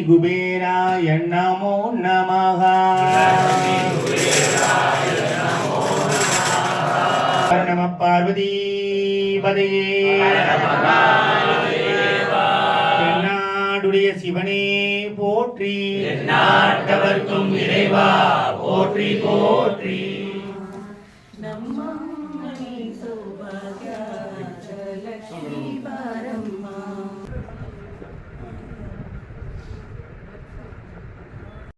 குபேராய நமோ நமஹ. நம பார்வதி பதையே. தென்னாடுடைய சிவனே போற்றி, நாட்டவர்க்கும் இறைவா போற்றி போற்றி.